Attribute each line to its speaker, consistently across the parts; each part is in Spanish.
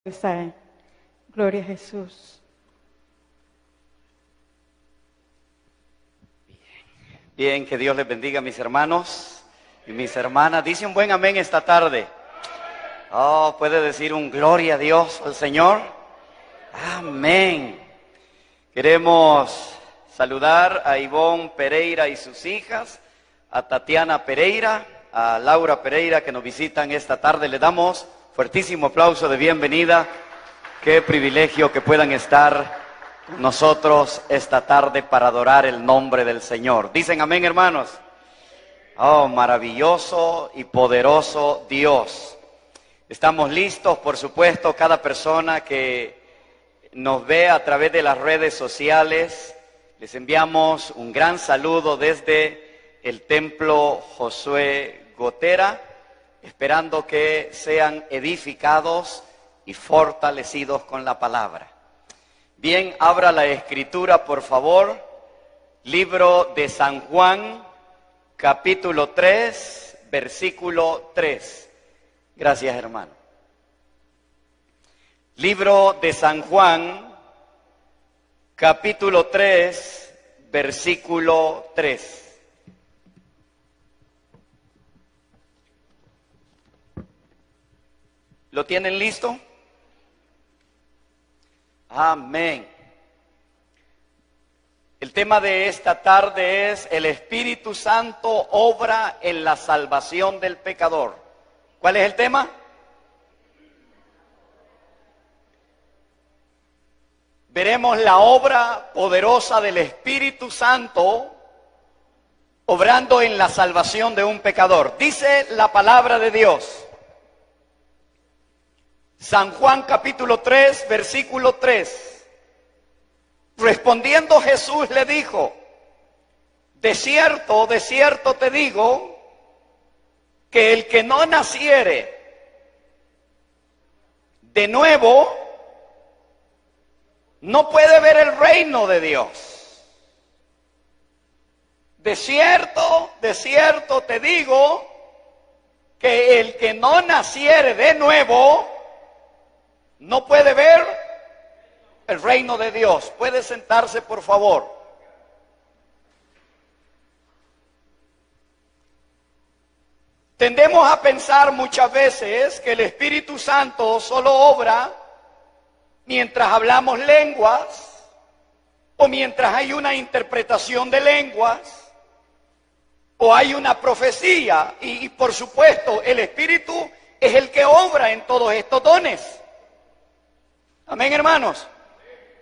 Speaker 1: Está. Gloria a Jesús.
Speaker 2: Bien, que Dios les bendiga, mis hermanos y mis hermanas. Dice un buen amén esta tarde. Oh, puede decir un gloria a Dios al Señor. Amén. Queremos saludar a Ivonne Pereira y sus hijas, a Tatiana Pereira, a Laura Pereira que nos visitan esta tarde. Le damos fuertísimo aplauso de bienvenida. Qué privilegio que puedan estar con nosotros esta tarde para adorar el nombre del Señor. Dicen amén, hermanos. Oh, maravilloso y poderoso Dios. Estamos listos, por supuesto, cada persona que nos ve a través de las redes sociales. Les enviamos un gran saludo desde el Templo Josué Gotera, esperando que sean edificados y fortalecidos con la palabra. Bien, abra la escritura, por favor. Libro de San Juan, capítulo 3, versículo 3. Gracias, hermano. Libro de San Juan, capítulo 3, versículo 3. ¿Lo tienen listo? Amén. El tema de esta tarde es: el Espíritu Santo obra en la salvación del pecador. ¿Cuál es el tema? Veremos la obra poderosa del Espíritu Santo obrando en la salvación de un pecador. Dice la palabra de Dios. San Juan capítulo 3, versículo 3. Respondiendo Jesús le dijo: de cierto te digo, que el que no naciere de nuevo no puede ver el reino de Dios. De cierto te digo, que el que no naciere de nuevo no puede ver el reino de Dios. Puede sentarse, por favor. Tendemos a pensar muchas veces que el Espíritu Santo solo obra mientras hablamos lenguas o mientras hay una interpretación de lenguas o hay una profecía. Y por supuesto, el Espíritu es el que obra en todos estos dones. Amén, hermanos.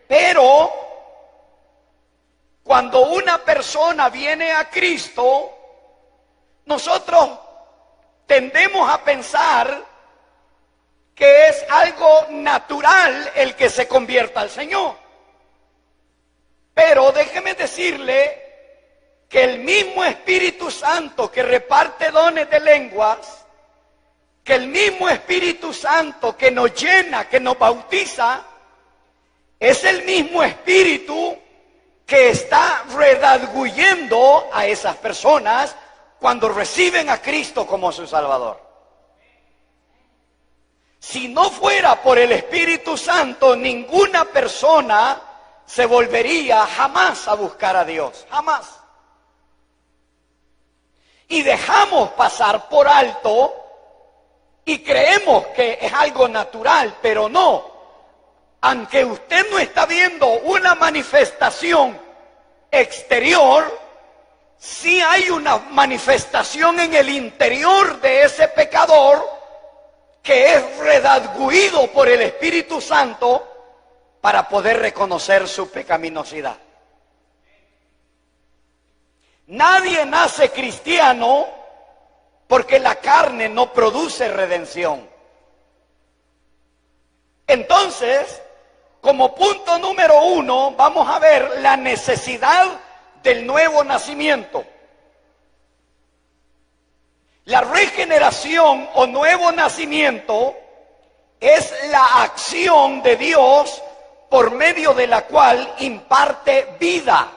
Speaker 2: Pero cuando una persona viene a Cristo, nosotros tendemos a pensar que es algo natural el que se convierta al Señor. Pero déjeme decirle que el mismo Espíritu Santo que reparte dones de lenguas, que el mismo Espíritu Santo que nos llena, que nos bautiza, es el mismo Espíritu que está redarguyendo a esas personas cuando reciben a Cristo como su Salvador. Si no fuera por el Espíritu Santo, ninguna persona se volvería jamás a buscar a Dios, jamás. Y dejamos pasar por alto y creemos que es algo natural, pero no. Aunque usted no está viendo una manifestación exterior, sí hay una manifestación en el interior de ese pecador que es redargüido por el Espíritu Santo para poder reconocer su pecaminosidad. Nadie nace cristiano porque la carne no produce redención. Entonces, como punto número 1, vamos a ver la necesidad del nuevo nacimiento. La regeneración o nuevo nacimiento es la acción de Dios por medio de la cual imparte vida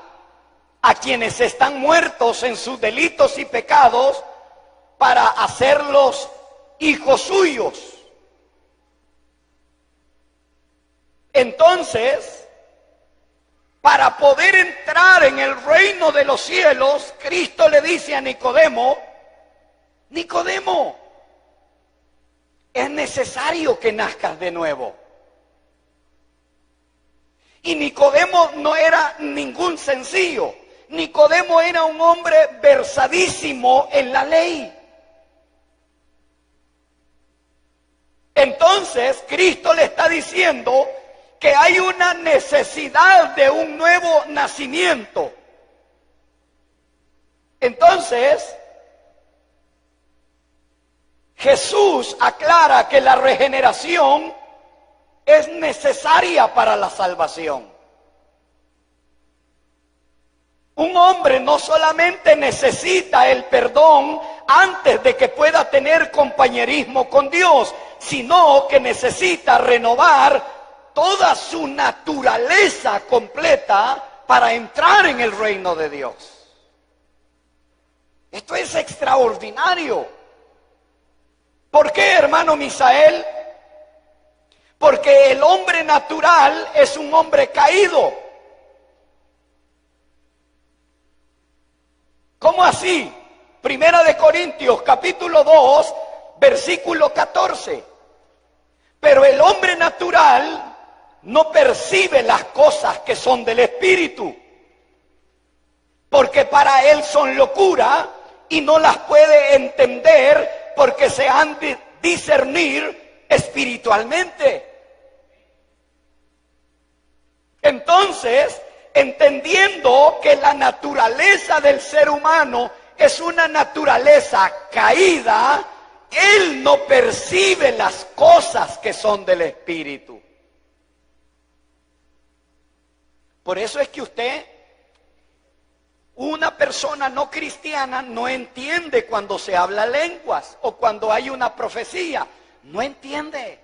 Speaker 2: a quienes están muertos en sus delitos y pecados para hacerlos hijos suyos.
Speaker 3: Entonces, para poder entrar en el reino de los cielos, Cristo le dice a Nicodemo, Nicodemo, es necesario que nazcas de nuevo. Y Nicodemo no era ningún sencillo. Nicodemo era un hombre versadísimo en la ley. Entonces, Cristo le está diciendo que hay una necesidad de un nuevo nacimiento. Entonces, Jesús aclara que la regeneración es necesaria para la salvación. Un hombre no solamente necesita el perdón antes de que pueda tener compañerismo con Dios, sino que necesita renovar toda su naturaleza completa para entrar en el reino de Dios. Esto es extraordinario. ¿Por qué, hermano Misael? Porque el hombre natural es un hombre caído. ¿Cómo así? Primera de Corintios, capítulo 2, versículo 14. Pero el hombre natural no percibe las cosas que son del Espíritu, porque para él son locura y no las puede entender porque se han de discernir espiritualmente. Entonces, entendiendo que la naturaleza del ser humano es una naturaleza caída, él no percibe las cosas que son del Espíritu. Por eso es que usted, una persona no cristiana, no entiende cuando se habla lenguas o cuando hay una profecía. No entiende.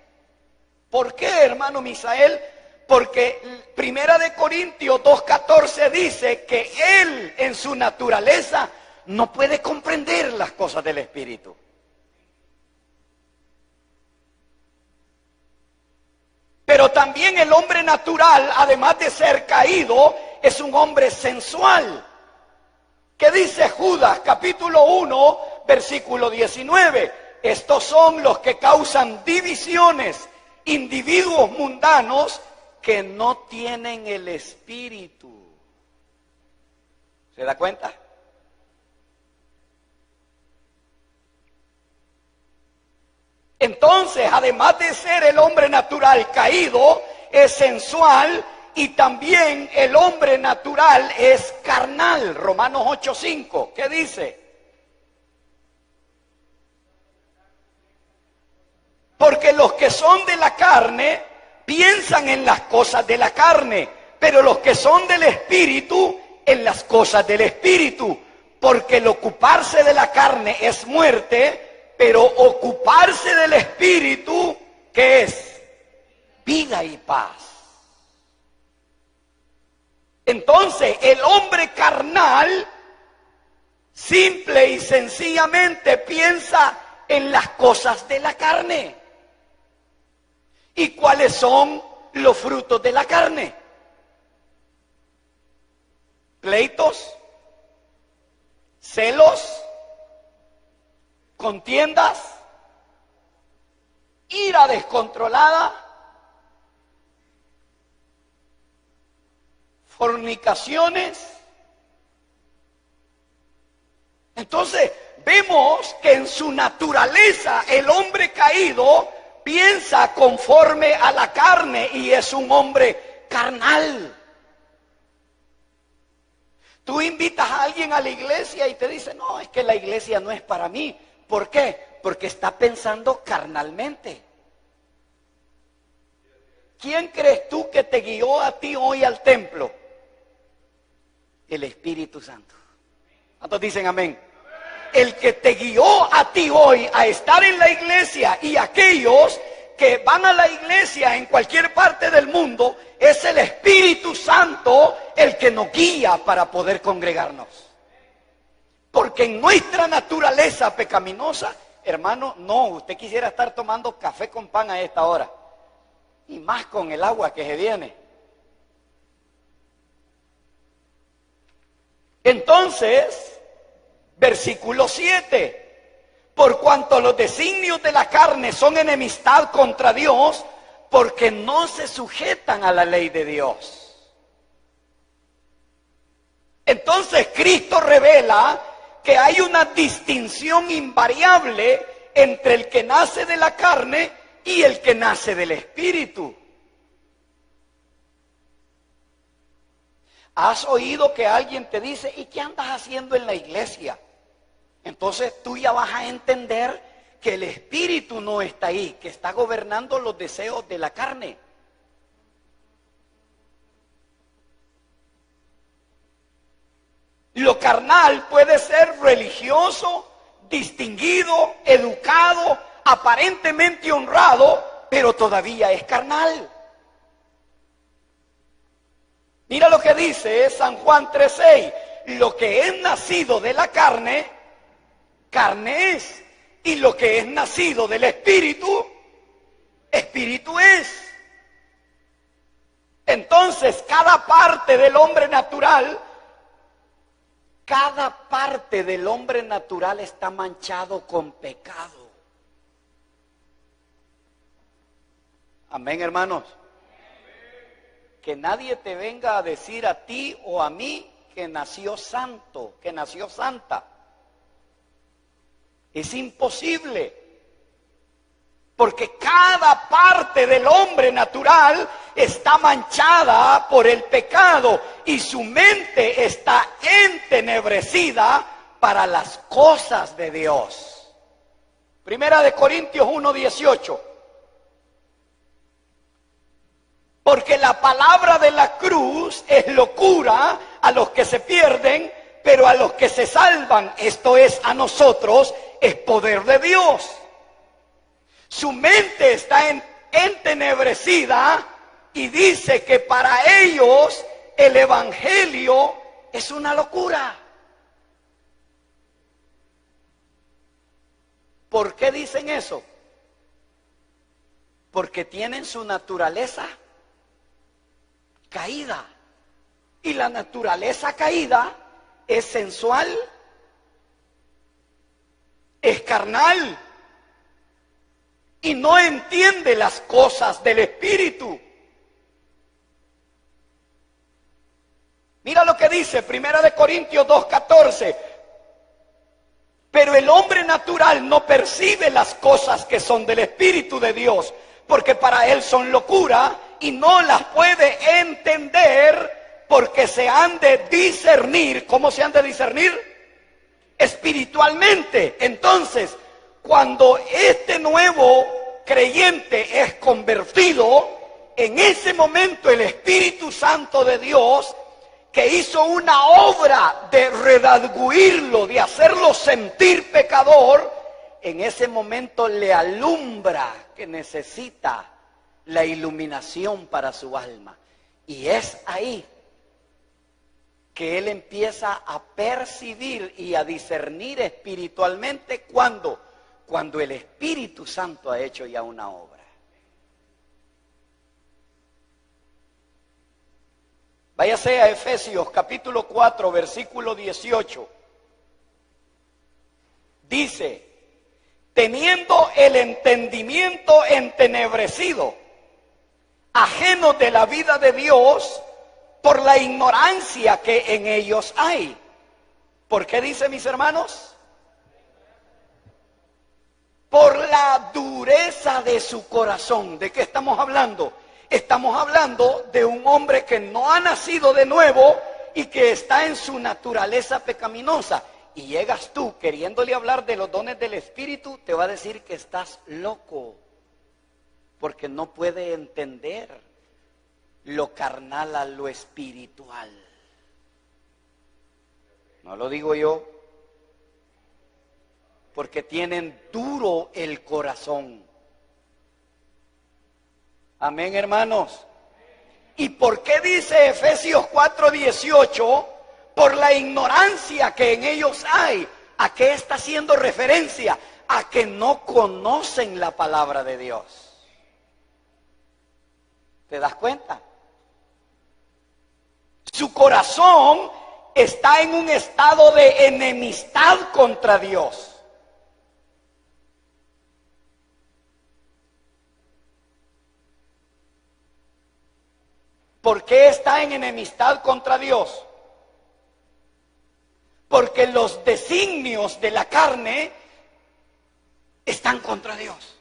Speaker 3: ¿Por qué, hermano Misael? Porque Primera de Corintios 2:14 dice que él en su naturaleza no puede comprender las cosas del Espíritu. Pero también el hombre natural, además de ser caído, es un hombre sensual. ¿Qué dice Judas capítulo 1, versículo 19? Estos son los que causan divisiones, individuos mundanos que no tienen el Espíritu. ¿Se da cuenta? Entonces, además de ser el hombre natural caído, es sensual y también el hombre natural es carnal. Romanos 8:5, ¿qué dice? Porque los que son de la carne piensan en las cosas de la carne, pero los que son del Espíritu en las cosas del Espíritu. Porque el ocuparse de la carne es muerte, pero ocuparse del Espíritu, ¿qué es? Vida y paz. Entonces, el hombre carnal, simple y sencillamente piensa en las cosas de la carne. ¿Y cuáles son los frutos de la carne? Pleitos, celos, contiendas, ira descontrolada, fornicaciones. Entonces, vemos que en su naturaleza el hombre caído piensa conforme a la carne y es un hombre carnal. Tú invitas a alguien a la iglesia y te dice, no, es que la iglesia no es para mí. ¿Por qué? Porque está pensando carnalmente. ¿Quién crees tú que te guió a ti hoy al templo? El Espíritu Santo. ¿Cuántos dicen amén? El que te guió a ti hoy a estar en la iglesia y aquellos que van a la iglesia en cualquier parte del mundo, es el Espíritu Santo el que nos guía para poder congregarnos. Porque en nuestra naturaleza pecaminosa, hermano, no, usted quisiera estar tomando café con pan a esta hora. y más con el agua que se viene. Entonces, versículo 7, por cuanto los designios de la carne son enemistad contra Dios, porque no se sujetan a la ley de Dios. Entonces Cristo revela que hay una distinción invariable entre el que nace de la carne y el que nace del Espíritu. ¿Has oído que alguien te dice, ¿y qué andas haciendo en la iglesia? Entonces tú ya vas a entender que el Espíritu no está ahí, que está gobernando los deseos de la carne. Lo carnal puede ser religioso, distinguido, educado, aparentemente honrado, pero todavía es carnal. Mira lo que dice San Juan 3:6, lo que es nacido de la carne, carne es, y lo que es nacido del Espíritu, Espíritu es. Entonces, cada parte del hombre natural está manchado con pecado. Amén, hermanos. Que nadie te venga a decir a ti o a mí que nació santo, que nació santa. Es imposible. Porque cada parte del hombre natural está manchada por el pecado y su mente está entenebrecida para las cosas de Dios. Primera de Corintios 1:18. Porque la palabra de la cruz es locura a los que se pierden, pero a los que se salvan, esto es a nosotros, es poder de Dios. Su mente está entenebrecida y dice que para ellos el evangelio es una locura. ¿Por qué dicen eso? Porque tienen su naturaleza caída. Y la naturaleza caída es sensual, es carnal y no entiende las cosas del Espíritu. Mira lo que dice Primera de Corintios 2:14. Pero el hombre natural no percibe las cosas que son del Espíritu de Dios, porque para él son locura y no las puede entender, porque se han de discernir. ¿Cómo se han de discernir? Espiritualmente. Entonces, cuando este nuevo creyente es convertido, en ese momento el Espíritu Santo de Dios, que hizo una obra de redarguirlo, de hacerlo sentir pecador, en ese momento le alumbra que necesita la iluminación para su alma. Y es ahí que él empieza a percibir y a discernir espiritualmente cuando el Espíritu Santo ha hecho ya una obra. Váyase a Efesios capítulo 4, versículo 18. Dice, teniendo el entendimiento entenebrecido, ajenos de la vida de Dios, por la ignorancia que en ellos hay. ¿Por qué dice, mis hermanos? Por la dureza de su corazón. ¿De qué estamos hablando? Estamos hablando de un hombre que no ha nacido de nuevo y que está en su naturaleza pecaminosa. Y llegas tú queriéndole hablar de los dones del Espíritu, te va a decir que estás loco, porque no puede entender lo carnal a lo espiritual. No lo digo yo, porque tienen duro el corazón. Amén, hermanos. ¿Y por qué dice Efesios 4:18? Por la ignorancia que en ellos hay. ¿A qué está haciendo referencia? A que no conocen la palabra de Dios. ¿Te das cuenta? Su corazón está en un estado de enemistad contra Dios. ¿Por qué está en enemistad contra Dios? Porque los designios de la carne están contra Dios.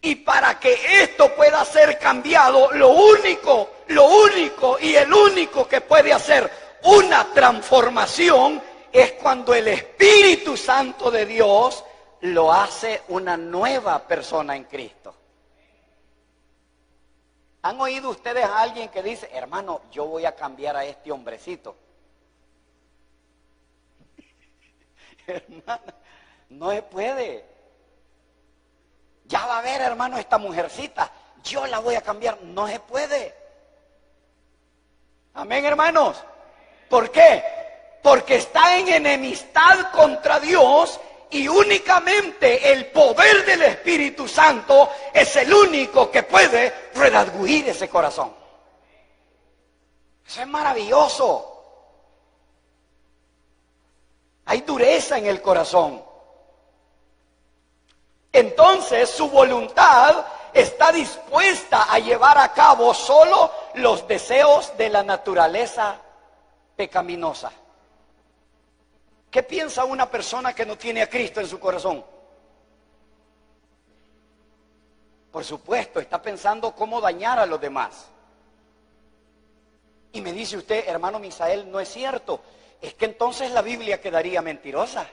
Speaker 3: Y para que esto pueda ser cambiado, lo único y el único que puede hacer una transformación es cuando el Espíritu Santo de Dios lo hace una nueva persona en Cristo. ¿Han oído ustedes a alguien que dice, hermano, yo voy a cambiar a este hombrecito? Hermana, no se puede. Ya va a ver, hermano, esta mujercita, yo la voy a cambiar. No se puede. Amén, hermanos. ¿Por qué? Porque está en enemistad contra Dios y únicamente el poder del Espíritu Santo es el único que puede redarguir ese corazón. Eso es maravilloso. Hay dureza en el corazón. Entonces su voluntad está dispuesta a llevar a cabo solo los deseos de la naturaleza pecaminosa. ¿Qué piensa una persona que no tiene a Cristo en su corazón? Por supuesto, está pensando cómo dañar a los demás. Y me dice usted, hermano Misael, no es cierto. Es que entonces la Biblia quedaría mentirosa.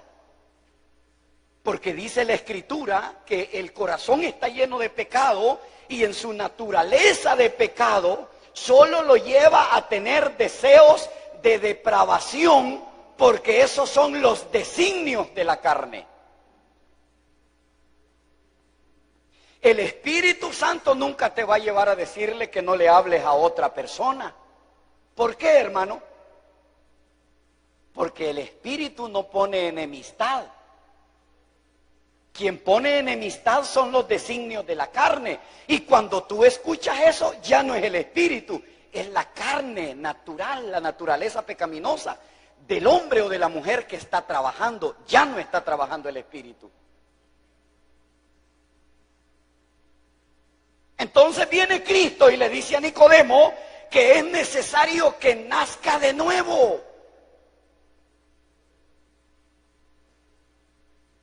Speaker 3: Porque dice la Escritura que el corazón está lleno de pecado y en su naturaleza de pecado solo lo lleva a tener deseos de depravación, porque esos son los designios de la carne. El Espíritu Santo nunca te va a llevar a decirle que no le hables a otra persona. ¿Por qué, hermano? Porque el Espíritu no pone enemistad. Quien pone enemistad son los designios de la carne. Y cuando tú escuchas eso, ya no es el Espíritu, es la carne natural, la naturaleza pecaminosa del hombre o de la mujer que está trabajando. Ya no está trabajando el Espíritu. Entonces viene Cristo y le dice a Nicodemo que es necesario que nazca de nuevo.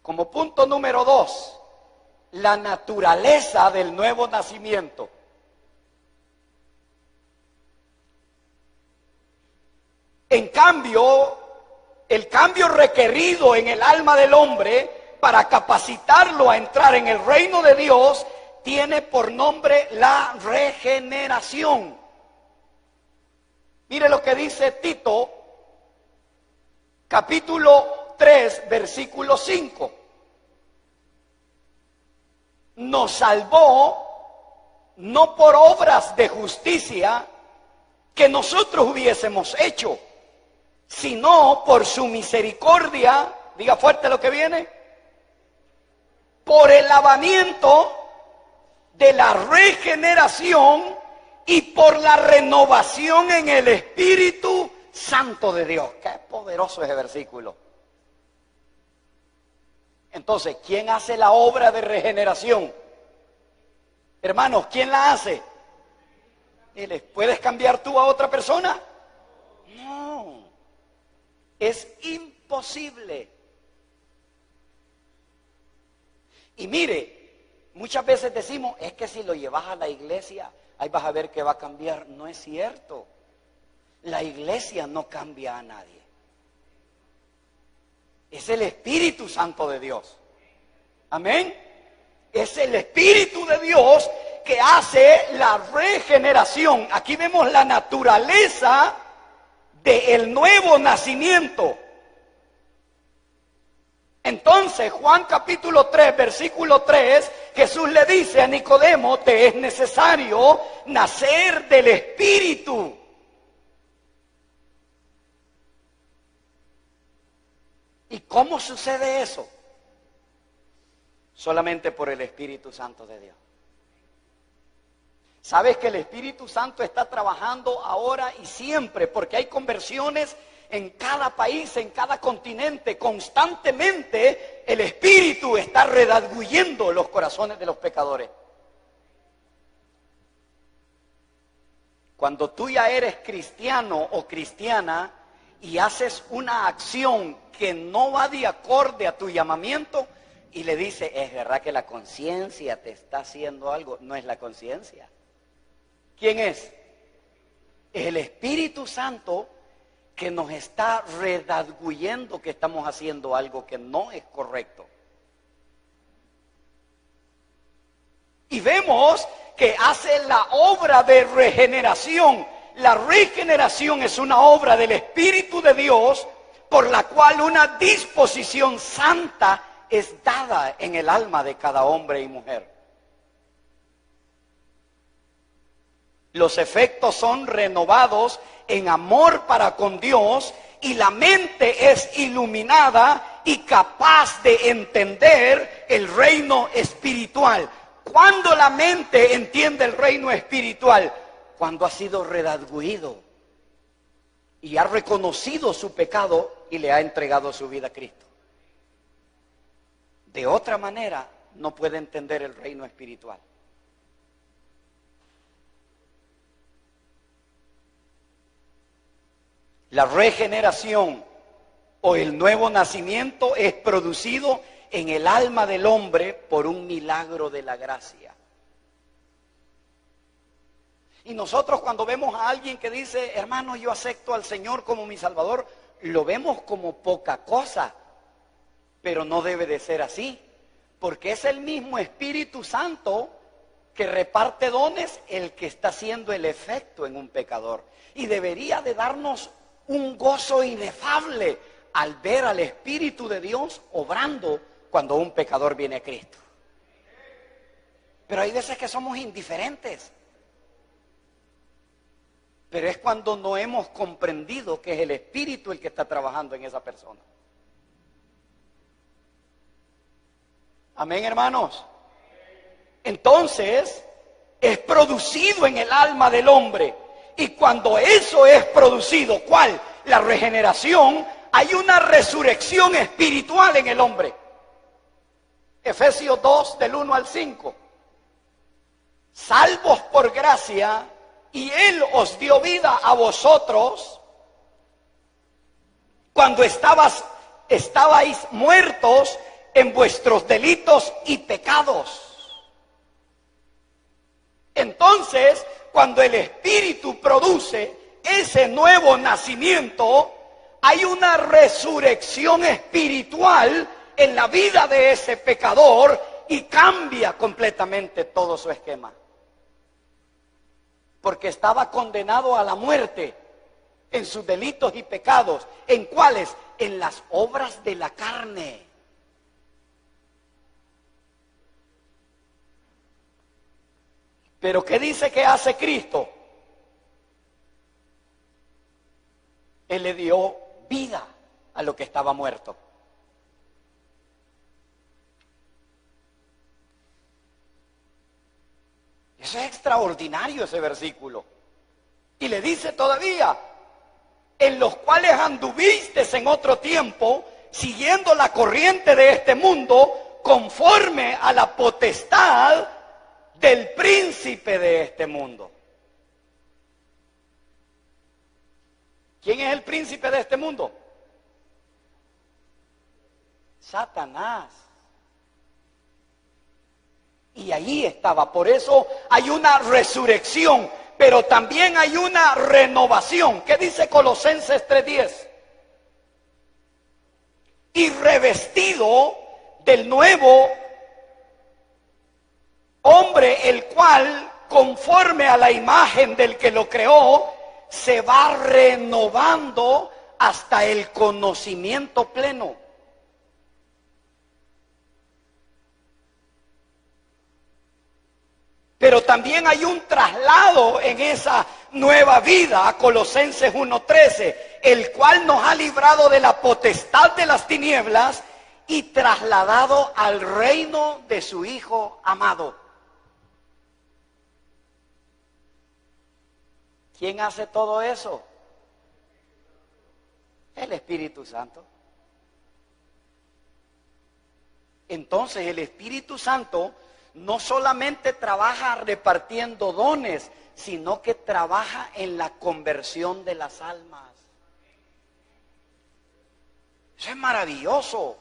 Speaker 3: Como punto número 2, la naturaleza del nuevo nacimiento. En cambio, el cambio requerido en el alma del hombre para capacitarlo a entrar en el reino de Dios tiene por nombre la regeneración. Mire lo que dice Tito, capítulo 3, versículo 5. Nos salvó no por obras de justicia que nosotros hubiésemos hecho, sino por su misericordia, diga fuerte lo que viene, por el lavamiento de la regeneración y por la renovación en el Espíritu Santo de Dios. Qué poderoso ese versículo. Entonces, ¿quién hace la obra de regeneración? Hermanos, ¿quién la hace? ¿Puedes cambiar tú a otra persona? No, es imposible. Y mire, muchas veces decimos, es que si lo llevas a la iglesia, ahí vas a ver que va a cambiar. No es cierto. La iglesia no cambia a nadie. Es el Espíritu Santo de Dios. Amén. Es el Espíritu de Dios que hace la regeneración. Aquí vemos la naturaleza del nuevo nacimiento. Entonces, Juan capítulo 3, versículo 3, Jesús le dice a Nicodemo, te es necesario nacer del Espíritu. ¿Y cómo sucede eso? Solamente por el Espíritu Santo de Dios. Sabes que el Espíritu Santo está trabajando ahora y siempre, porque hay conversiones en cada país, en cada continente. Constantemente el Espíritu está redarguyendo los corazones de los pecadores. Cuando tú ya eres cristiano o cristiana y haces una acción que no va de acorde a tu llamamiento y le dices, es verdad que la conciencia te está haciendo algo, no es la conciencia. ¿Quién es? Es el Espíritu Santo que nos está redarguyendo que estamos haciendo algo que no es correcto. Y vemos que hace la obra de regeneración. La regeneración es una obra del Espíritu de Dios por la cual una disposición santa es dada en el alma de cada hombre y mujer. Los efectos son renovados en amor para con Dios y la mente es iluminada y capaz de entender el reino espiritual. ¿Cuándo la mente entiende el reino espiritual? Cuando ha sido redarguido y ha reconocido su pecado y le ha entregado su vida a Cristo. De otra manera no puede entender el reino espiritual. La regeneración o el nuevo nacimiento es producido en el alma del hombre por un milagro de la gracia. Y nosotros cuando vemos a alguien que dice, hermano, yo acepto al Señor como mi Salvador, lo vemos como poca cosa, pero no debe de ser así, porque es el mismo Espíritu Santo que reparte dones el que está haciendo el efecto en un pecador. Y debería de darnos un gozo inefable al ver al Espíritu de Dios obrando cuando un pecador viene a Cristo. Pero hay veces que somos indiferentes. Pero es cuando no hemos comprendido que es el Espíritu el que está trabajando en esa persona. Amén, hermanos. Entonces, es producido en el alma del hombre. Y cuando eso es producido, ¿cuál? La regeneración, hay una resurrección espiritual en el hombre. Efesios 2, del 1 al 5. Salvos por gracia, y Él os dio vida a vosotros cuando estabais muertos en vuestros delitos y pecados. Entonces, cuando el Espíritu produce ese nuevo nacimiento, hay una resurrección espiritual en la vida de ese pecador y cambia completamente todo su esquema. Porque estaba condenado a la muerte en sus delitos y pecados. ¿En cuáles? En las obras de la carne. Pero ¿qué dice que hace Cristo? Él le dio vida a lo que estaba muerto. Eso es extraordinario, ese versículo. Y le dice todavía, en los cuales anduvisteis en otro tiempo, siguiendo la corriente de este mundo, conforme a la potestad del príncipe de este mundo. ¿Quién es el príncipe de este mundo? Satanás. Y ahí estaba, por eso hay una resurrección, pero también hay una renovación. ¿Qué dice Colosenses 3:10? Y revestido del nuevo hombre, el cual, conforme a la imagen del que lo creó, se va renovando hasta el conocimiento pleno. Pero también hay un traslado en esa nueva vida a Colosenses 1:13, el cual nos ha librado de la potestad de las tinieblas y trasladado al reino de su Hijo amado. ¿Quién hace todo eso? El Espíritu Santo. Entonces el Espíritu Santo no solamente trabaja repartiendo dones, sino que trabaja en la conversión de las almas. Eso es maravilloso.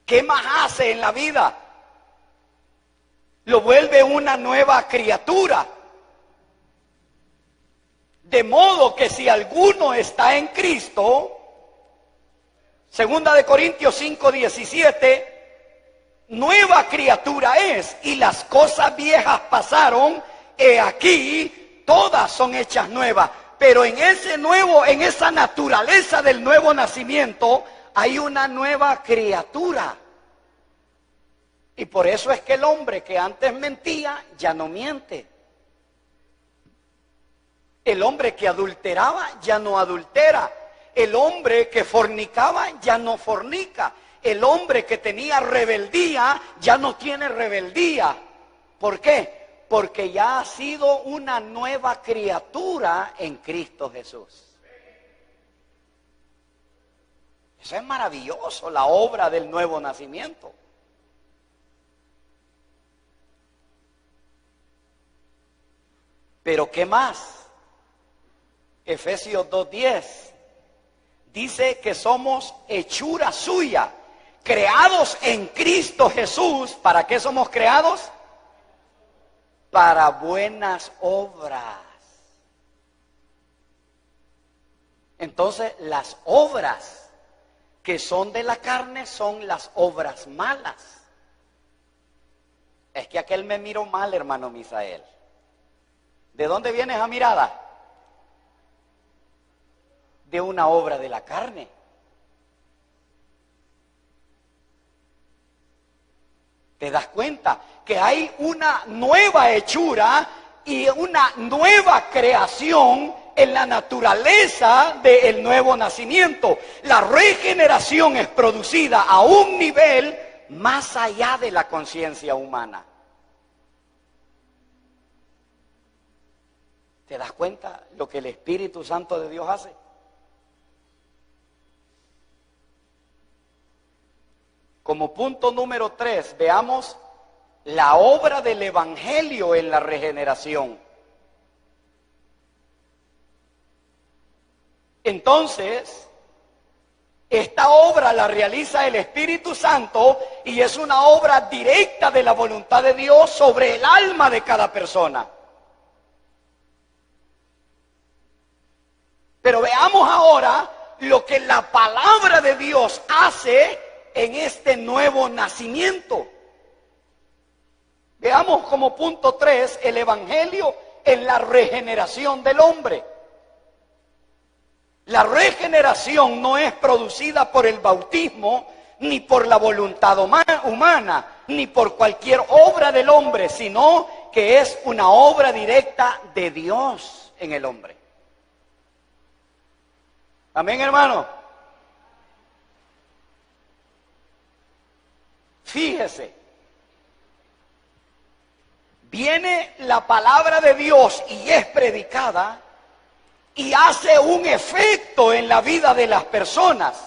Speaker 3: ¿Qué más hace en la vida? Lo vuelve una nueva criatura. De modo que si alguno está en Cristo, 2 Corintios 5:17, nueva criatura es, y las cosas viejas pasaron, he aquí, todas son hechas nuevas. Pero en esa naturaleza del nuevo nacimiento, hay una nueva criatura. Y por eso es que el hombre que antes mentía, ya no miente. El hombre que adulteraba, ya no adultera. El hombre que fornicaba, ya no fornica. El hombre que tenía rebeldía, ya no tiene rebeldía. ¿Por qué? Porque ya ha sido una nueva criatura en Cristo Jesús. Eso es maravilloso, la obra del nuevo nacimiento. Pero ¿qué más? Efesios 2:10 dice que somos hechura suya, creados en Cristo Jesús. ¿Para qué somos creados? Para buenas obras. Entonces, las obras que son de la carne son las obras malas. Es que aquel me miró mal, hermano Misael. ¿De dónde viene esa mirada? De una obra de la carne. ¿Te das cuenta? Que hay una nueva hechura y una nueva creación en la naturaleza del nuevo nacimiento. La regeneración es producida a un nivel más allá de la conciencia humana. ¿Te das cuenta lo que el Espíritu Santo de Dios hace? Como punto número 3, veamos la obra del Evangelio en la regeneración. Entonces, esta obra la realiza el Espíritu Santo y es una obra directa de la voluntad de Dios sobre el alma de cada persona. Pero veamos ahora lo que la palabra de Dios hace en este nuevo nacimiento. Veamos como punto 3 el Evangelio en la regeneración del hombre. La regeneración no es producida por el bautismo, ni por la voluntad humana, ni por cualquier obra del hombre, sino que es una obra directa de Dios en el hombre. Amén, hermano. Fíjese, viene la palabra de Dios y es predicada y hace un efecto en la vida de las personas.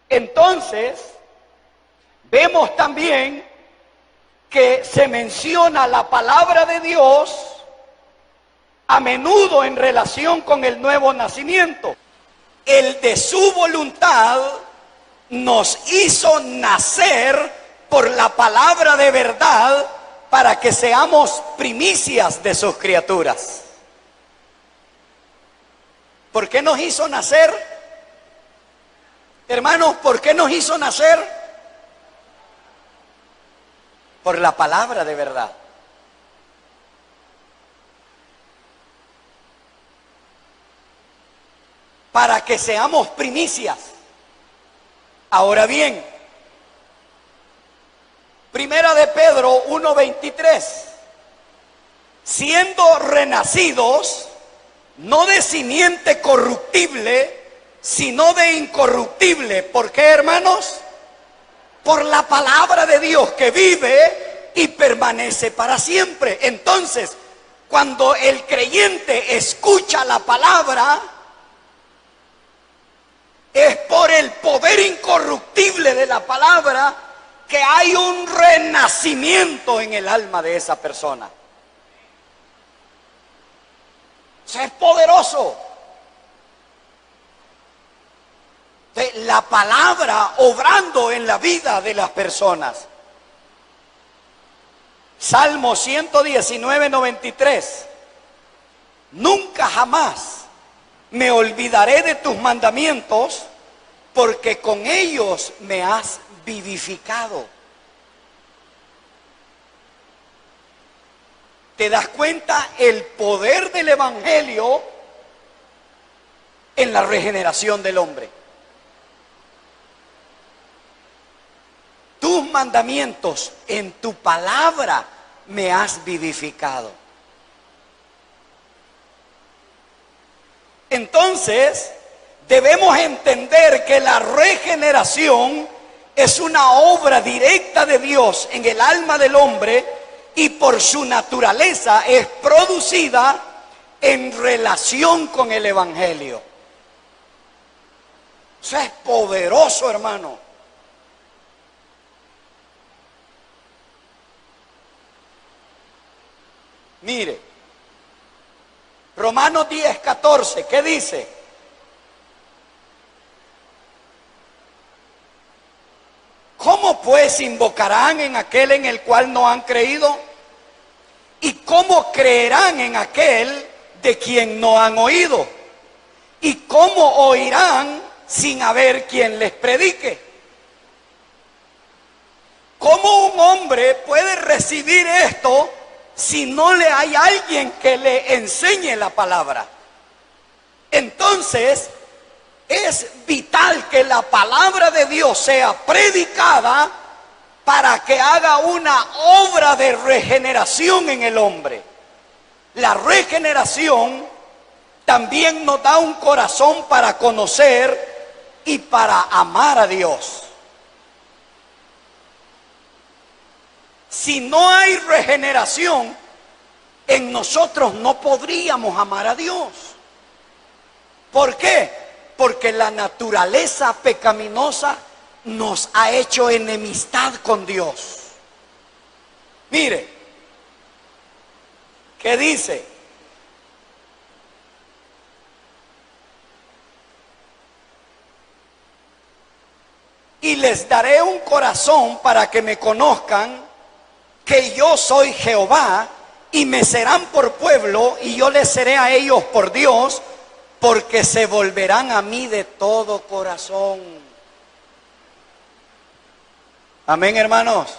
Speaker 3: Entonces, vemos también que se menciona la palabra de Dios a menudo en relación con el nuevo nacimiento. El de su voluntad nos hizo nacer por la palabra de verdad para que seamos primicias de sus criaturas. ¿Por qué nos hizo nacer? Hermanos, ¿por qué nos hizo nacer? Por la palabra de verdad. Para que seamos primicias. Ahora bien, Primera de Pedro 1:23, siendo renacidos, no de simiente corruptible, sino de incorruptible. ¿Por qué, hermanos? Por la palabra de Dios que vive y permanece para siempre. Entonces, cuando el creyente escucha la palabra, es por el poder incorruptible de la palabra que hay un renacimiento en el alma de esa persona. Eso es poderoso. La palabra obrando en la vida de las personas. Salmo 119, 93. Nunca jamás me olvidaré de tus mandamientos, porque con ellos me has vivificado. ¿Te das cuenta el poder del evangelio en la regeneración del hombre? Tus mandamientos en tu palabra me has vivificado. Entonces, debemos entender que la regeneración es una obra directa de Dios en el alma del hombre y por su naturaleza es producida en relación con el evangelio. Eso es poderoso, hermano. Mire, Romanos 10, 14, ¿qué dice? ¿Cómo pues invocarán en aquel en el cual no han creído? ¿Y cómo creerán en aquel de quien no han oído? ¿Y cómo oirán sin haber quien les predique? ¿Cómo un hombre puede recibir esto si no le hay alguien que le enseñe la palabra? Entonces, es vital que la palabra de Dios sea predicada para que haga una obra de regeneración en el hombre. La regeneración también nos da un corazón para conocer y para amar a Dios. Si no hay regeneración, en nosotros no podríamos amar a Dios. ¿Por qué? Porque la naturaleza pecaminosa nos ha hecho enemistad con Dios. Mire, ¿qué dice? Y les daré un corazón para que me conozcan, que yo soy Jehová, y me serán por pueblo, y yo les seré a ellos por Dios, porque se volverán a mí de todo corazón. Amén, hermanos.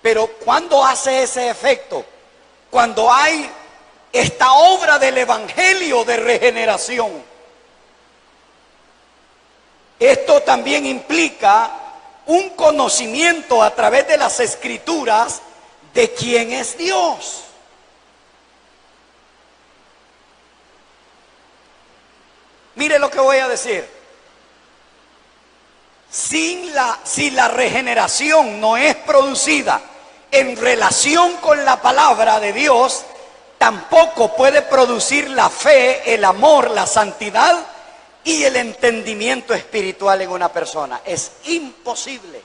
Speaker 3: Pero ¿cuándo hace ese efecto? Cuando hay esta obra del evangelio de regeneración. Esto también implica un conocimiento a través de las escrituras de quién es Dios. Mire lo que voy a decir. Si la regeneración no es producida en relación con la palabra de Dios, tampoco puede producir la fe, el amor, la santidad y el entendimiento espiritual en una persona. Es imposible.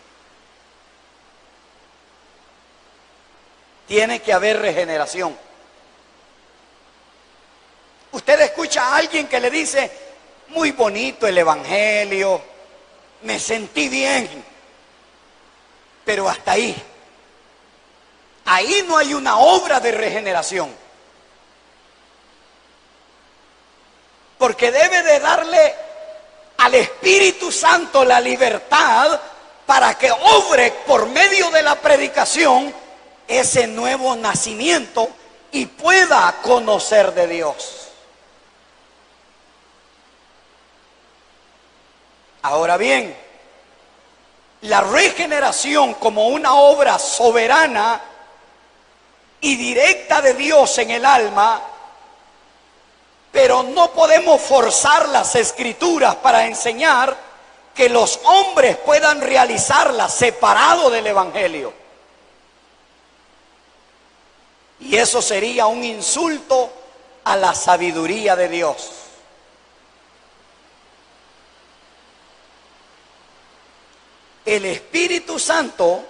Speaker 3: Tiene que haber regeneración. Usted escucha a alguien que le dice: muy bonito el evangelio, me sentí bien, pero hasta ahí. Ahí no hay una obra de regeneración. Porque debe de darle al Espíritu Santo la libertad para que obre por medio de la predicación ese nuevo nacimiento y pueda conocer de Dios. Ahora bien, la regeneración como una obra soberana y directa de Dios en el alma, pero no podemos forzar las escrituras para enseñar que los hombres puedan realizarla separado del evangelio. Y eso sería un insulto a la sabiduría de Dios. El Espíritu Santo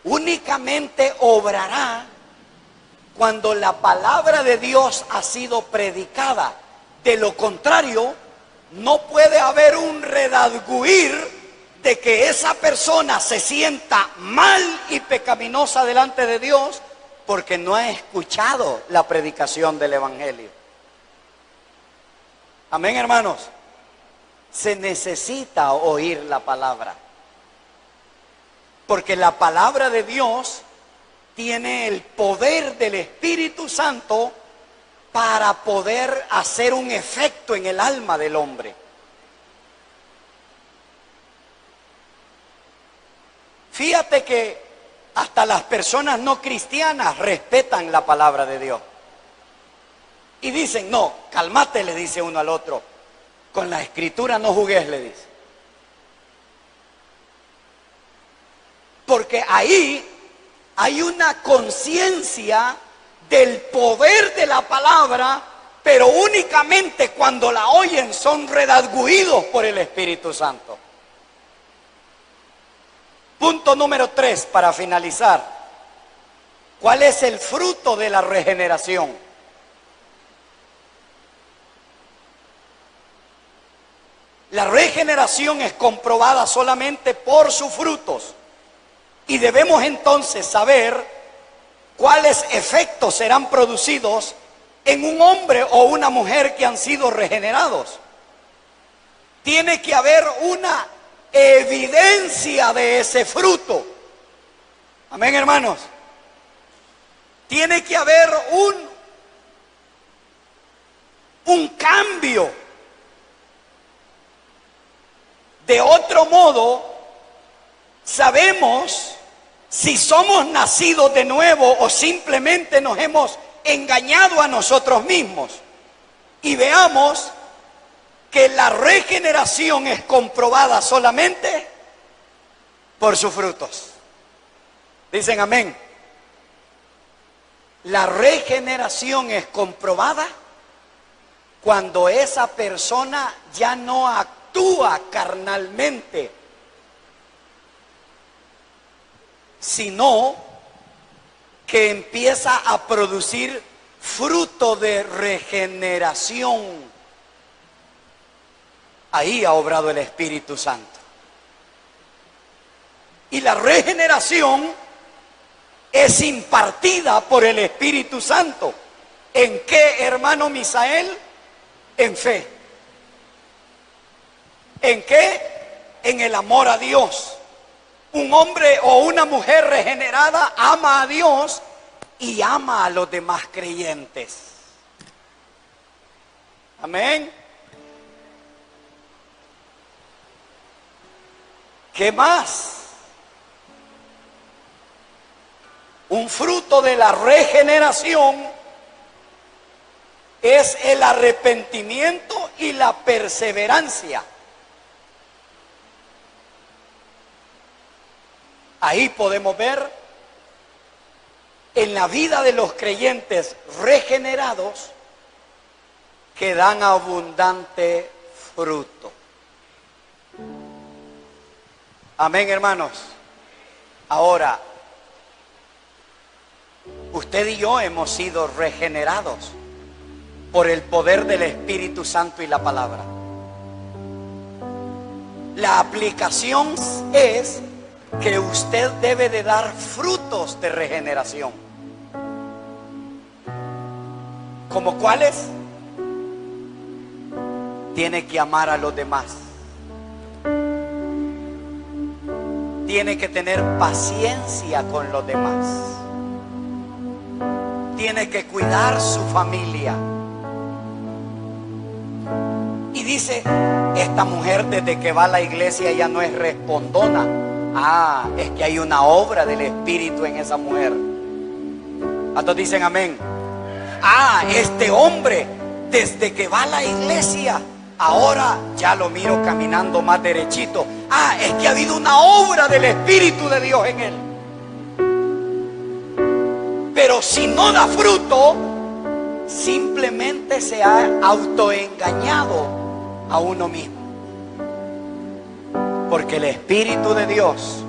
Speaker 3: únicamente obrará cuando la palabra de Dios ha sido predicada. De lo contrario, no puede haber un redarguir de que esa persona se sienta mal y pecaminosa delante de Dios porque no ha escuchado la predicación del Evangelio. Amén, hermanos. Se necesita oír la palabra, porque la palabra de Dios tiene el poder del Espíritu Santo para poder hacer un efecto en el alma del hombre. Fíjate que hasta las personas no cristianas respetan la palabra de Dios. Y dicen, no, cálmate, le dice uno al otro. Con la escritura no jugues, le dice. Porque ahí hay una conciencia del poder de la palabra, pero únicamente cuando la oyen son redarguidos por el Espíritu Santo. Punto número 3 para finalizar. ¿Cuál es el fruto de la regeneración? La regeneración es comprobada solamente por sus frutos. Y debemos entonces saber cuáles efectos serán producidos en un hombre o una mujer que han sido regenerados. Tiene que haber una evidencia de ese fruto. Amén, hermanos. Tiene que haber un cambio. De otro modo, sabemos si somos nacidos de nuevo o simplemente nos hemos engañado a nosotros mismos. Y veamos que la regeneración es comprobada solamente por sus frutos. Dicen amén. La regeneración es comprobada cuando esa persona ya no actúa carnalmente, sino que empieza a producir fruto de regeneración. Ahí ha obrado el Espíritu Santo. Y la regeneración es impartida por el Espíritu Santo. ¿En qué, hermano Misael? En fe. ¿En qué? En el amor a Dios. Un hombre o una mujer regenerada ama a Dios y ama a los demás creyentes. Amén. ¿Qué más? Un fruto de la regeneración es el arrepentimiento y la perseverancia. Ahí podemos ver en la vida de los creyentes regenerados que dan abundante fruto. Amén, hermanos. Ahora, usted y yo hemos sido regenerados por el poder del Espíritu Santo y la palabra. La aplicación es que usted debe de dar frutos de regeneración. ¿Como cuáles? Tiene que amar a los demás. Tiene que tener paciencia con los demás. Tiene que cuidar su familia. Y dice, esta mujer desde que va a la iglesia ya no es respondona. Ah, es que hay una obra del Espíritu en esa mujer. ¿Cuántos dicen amén? Ah, este hombre desde que va a la iglesia ahora ya lo miro caminando más derechito. Ah, es que ha habido una obra del Espíritu de Dios en él. Pero Pero si no da fruto, simplemente se ha autoengañado a uno mismo. Porque el Espíritu de Dios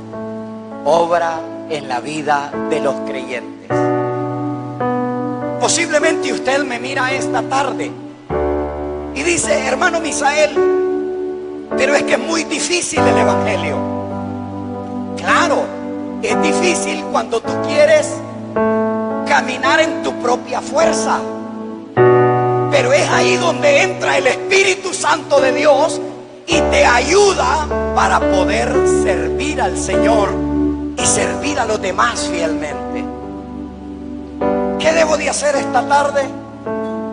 Speaker 3: obra en la vida de los creyentes. Posiblemente usted me mira esta tarde y dice: hermano Misael, pero es que es muy difícil el Evangelio. Claro, es difícil cuando tú quieres caminar en tu propia fuerza. Pero es ahí donde entra el Espíritu Santo de Dios y te ayuda para poder servir al Señor y servir a los demás fielmente. ¿Qué debo de hacer esta tarde?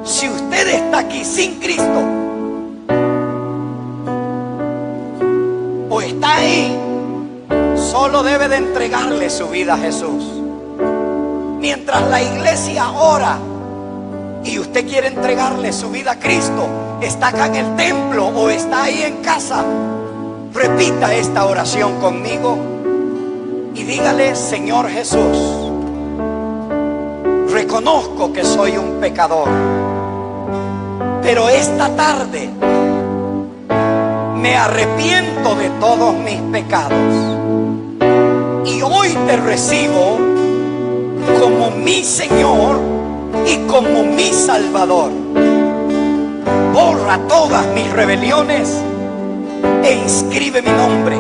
Speaker 3: Si usted está aquí sin Cristo, o está ahí, solo debe de entregarle su vida a Jesús. Mientras la iglesia ora y usted quiere entregarle su vida a Cristo, está acá en el templo o está ahí en casa, repita esta oración conmigo y dígale: Señor Jesús, reconozco que soy un pecador, pero esta tarde me arrepiento de todos mis pecados y hoy te recibo como mi Señor y como mi Salvador. Borra todas mis rebeliones e inscribe mi nombre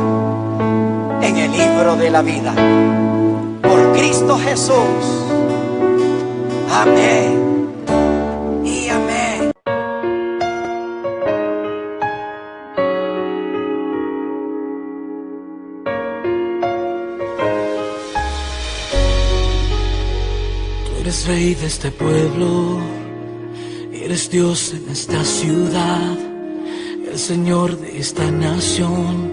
Speaker 3: en el libro de la vida. Por Cristo Jesús. Amén y amén.
Speaker 4: Tú eres rey de este pueblo, eres Dios en esta ciudad, el Señor de esta nación.